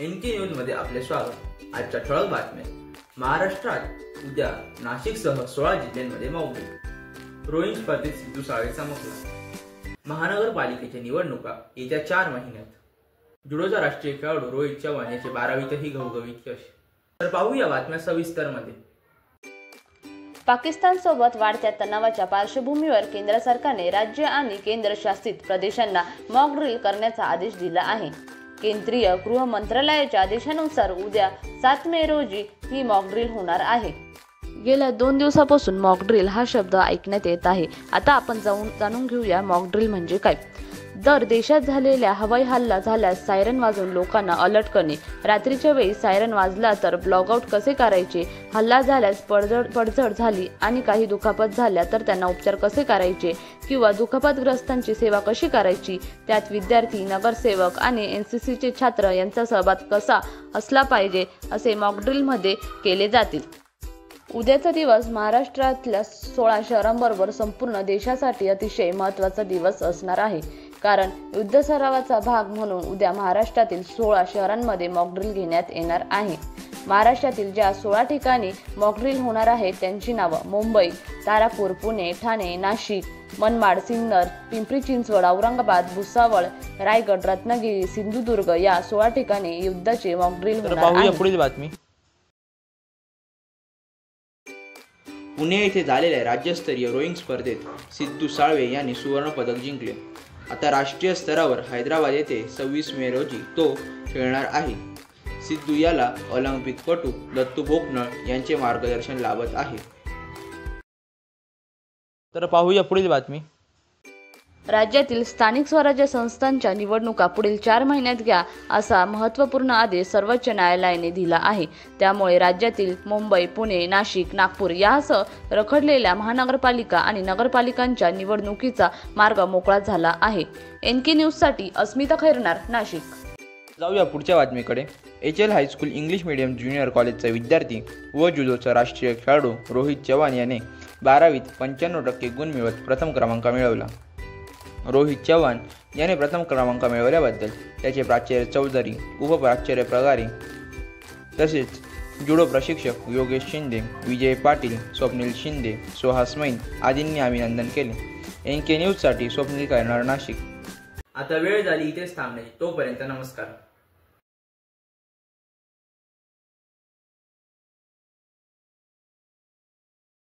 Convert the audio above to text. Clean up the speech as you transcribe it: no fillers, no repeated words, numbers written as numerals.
NK news मध्ये आपले स्वागत। आजच्या ठळक बातम्या। महाराष्ट्रात उद्या नाशिकसह 16 जिल्ह्यांमध्ये मॉक ड्रिल। रोईंग स्पर्धेत सिद्धू साळवे चमकला। महानगरपालिकेच्या निवडणुका येत्या 4 महिन्यात। जुडोचा राष्ट्रीय खेळाडू रोहित चव्हाण याचे 12वीतही घवघवीत यश। तर पाहूया बातम्या सविस्तर मध्ये। पाकिस्तानसोबत वाढत्या तणावाच्या पार्श्वभूमीवर केंद्र सरकारने राज्य आणि केंद्रशासित प्रदेशांना मॉक ड्रिल करण्याचा आदेश दिला आहे। केंद्रीय गृह मंत्रालयाच्या आदेशानुसार उद्या 7 मे रोजी ही मॉक ड्रिल होणार आहे। गेल्या 2 दिवसापासून मॉक ड्रिल हा शब्द ऐकण्यात येत आहे। आता आपण जाणून घेऊया मॉक ड्रिल म्हणजे काय। दर देशात झालेल्या हवाई हल्ला झाल्यास सायरन वाजवून लोकांना अलर्ट करणे, रात्रीच्या वेळी सायरन वाजला तर ब्लॉकआउट कसे करायचे, हल्ला झाल्यास पडझड झाली आणि काही दुखापत झाल्या तर त्यांना उपचार कसे करायचे किंवा दुखापतग्रस्तांची सेवा कशी करायची, त्यात विद्यार्थी, नगरसेवक आणि एनसीसीचे छात्र यांचा सहभाग कसा असला पाहिजे असे मॉक ड्रिल मध्ये केले जातील। उद्याचा दिवस महाराष्ट्रातल्या 16 शहरांबरोबर संपूर्ण देशासाठी अतिशय महत्त्वाचा दिवस असणार आहे, कारण युद्ध सरावाचा भाग म्हणून उद्या महाराष्ट्रातील 16 शहरांमध्ये मॉक ड्रिल घेण्यात येणार आहे। महाराष्ट्रातील ज्या 16 ठिकाणी मॉक ड्रिल होणार आहे त्यांची नावं मुंबई, तारापूर, पुणे, ठाणे, नाशिक, मनमाड, सिन्नर, पिंपरी चिंचवड, औरंगाबाद, भुसावळ, रायगड, रत्नागिरी, सिंधुदुर्ग या 16 ठिकाणी युद्धाचे मॉक ड्रिल होणार आहे। पुढील बातमी। पुणे येथे झालेल्या राज्यस्तरीय रोईंग स्पर्धेत सिद्धू साळवे यांनी सुवर्ण पदक जिंकले। आता राष्ट्रीय स्तरावर हैदराबाद येथे 26 मे रोजी तो खेळणार आहे। सिद्धू याला ऑलिम्पिकपटू दत्तू भोकनळ यांचे मार्गदर्शन लाभत आहे। तर पाहूया पुढील बातमी। राज्यातील स्थानिक स्वराज्य संस्थांच्या निवडणुका पुढील 4 महिन्यात घ्या असा महत्त्वपूर्ण आदेश सर्वोच्च न्यायालयाने दिला आहे। त्यामुळे राज्यातील मुंबई, पुणे, नाशिक, नागपूर यासह रखडलेल्या महानगरपालिका आणि नगरपालिकांच्या निवडणुकीचा मार्ग मोकळा झाला आहे। एनके न्यूजसाठी अस्मिता खैरनार, नाशिक। जाऊया पुढच्या बातमीकडे। HL high school English medium junior कॉलेजचा विद्यार्थी व जुडोचा राष्ट्रीय खेळाडू रोहित चव्हाण याने 12वीत 95% गुण मिळवत प्रथम क्रमांक मिळवला। रोहित चव्हाण याने प्रथम क्रमांक मिळवल्याबद्दल त्याचे प्राचार्य चौधरी, उपप्राचार्य प्रगारे तसेच जुडो प्रशिक्षक योगेश शिंदे, विजय पाटील, स्वप्नील शिंदे, सुहास मैन आदींनी अभिनंदन केले। एनके न्यूजसाठी स्वप्नील खैरनार, नाशिक। आता वेळ झाली इथेच थांबणे। तोपर्यंत नमस्कार।